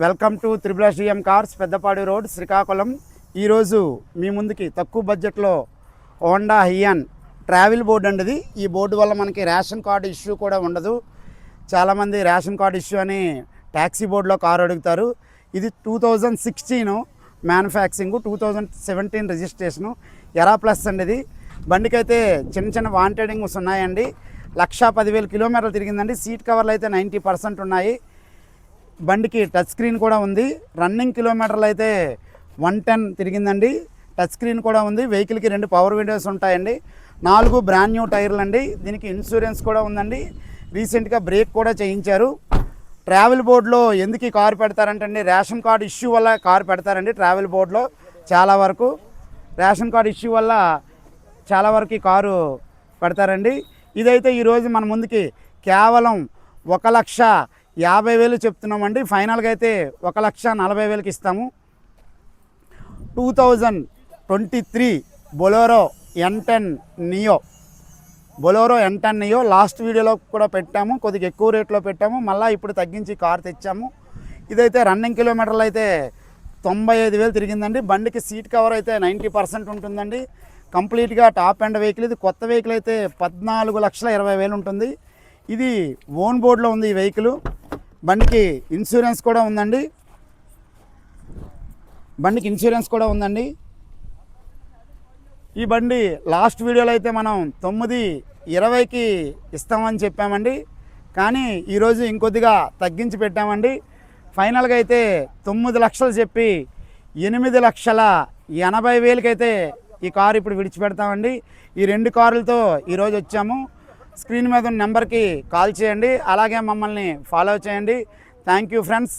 Welcome to triple cars Peddapadu road Srikakulam. ఈరోజు మీ ముందుకి తక్కువ బడ్జెట్లో హోండా హియాన్ ట్రావెల్ బోర్డు అండి ఇది. ఈ బోర్డు వల్ల మనకి రేషన్ కార్డు ఇష్యూ కూడా ఉండదు. చాలామంది రేషన్ కార్డు ఇష్యూ అని ట్యాక్సీ బోర్డులో కారు అడుగుతారు. ఇది 2016 మ్యానుఫ్యాక్చరింగ్, 2017 రిజిస్ట్రేషను, ఎరా ప్లస్ అండి ఇది. బండికైతే చిన్న చిన్న వాంటెడింగ్స్ ఉన్నాయండి. 1,10,000 కిలోమీటర్లు తిరిగిందండి. సీట్ కవర్లు అయితే 90% ఉన్నాయి. బండికి టచ్ స్క్రీన్ కూడా ఉంది. రన్నింగ్ కిలోమీటర్లు అయితే 110 తిరిగిందండి. టచ్ స్క్రీన్ కూడా ఉంది. వెహికల్కి 2 పవర్ విండోస్ ఉంటాయండి. 4 బ్రాండ్ న్యూ టైర్లు అండి. దీనికి ఇన్సూరెన్స్ కూడా ఉందండి. రీసెంట్గా బ్రేక్ కూడా చేయించారు. ట్రావెల్ బోర్డులో ఎందుకు ఈ కారు పెడతారంటే రేషన్ కార్డు ఇష్యూ వల్ల కారు పెడతారండి. ట్రావెల్ బోర్డులో చాలా వరకు రేషన్ కార్డు ఇష్యూ వల్ల చాలా వరకు ఈ కారు పెడతారండి. ఇదైతే ఈరోజు మన ముందుకి కేవలం 1,50,000 చెప్తున్నామండి. ఫైనల్గా అయితే 1,40,000కి ఇస్తాము. 2023 బొలెరో N10 నియో లాస్ట్ వీడియోలో కూడా పెట్టాము. కొద్దిగా ఎక్కువ రేట్లో పెట్టాము. మళ్ళీ ఇప్పుడు తగ్గించి కారు తెచ్చాము. ఇదైతే రన్నింగ్ కిలోమీటర్లు అయితే 95,000 తిరిగిందండి. బండికి సీట్ కవర్ అయితే 90% ఉంటుందండి. కంప్లీట్గా టాప్ ఎండ్ వెహికల్. ఇది కొత్త వెహికల్ అయితే 14,20,000 ఉంటుంది. ఇది ఓన్ బోర్డులో ఉంది ఈ వెహికల్. బండికి ఇన్సూరెన్స్ కూడా ఉందండి. ఈ బండి లాస్ట్ వీడియోలో అయితే మనం 9,20,000కి ఇస్తామని చెప్పామండి. కానీ ఈరోజు ఇంకొద్దిగా తగ్గించి పెట్టామండి. ఫైనల్గా అయితే 9 లక్షలు చెప్పి 8,80,000కి అయితే ఈ కారు ఇప్పుడు విడిచిపెడతామండి. ఈ 2 కారులతో ఈరోజు వచ్చాము. స్క్రీన్ మీద ఉన్న నెంబర్కి కాల్ చేయండి. అలాగే మమ్మల్ని ఫాలో చేయండి. Thank you friends.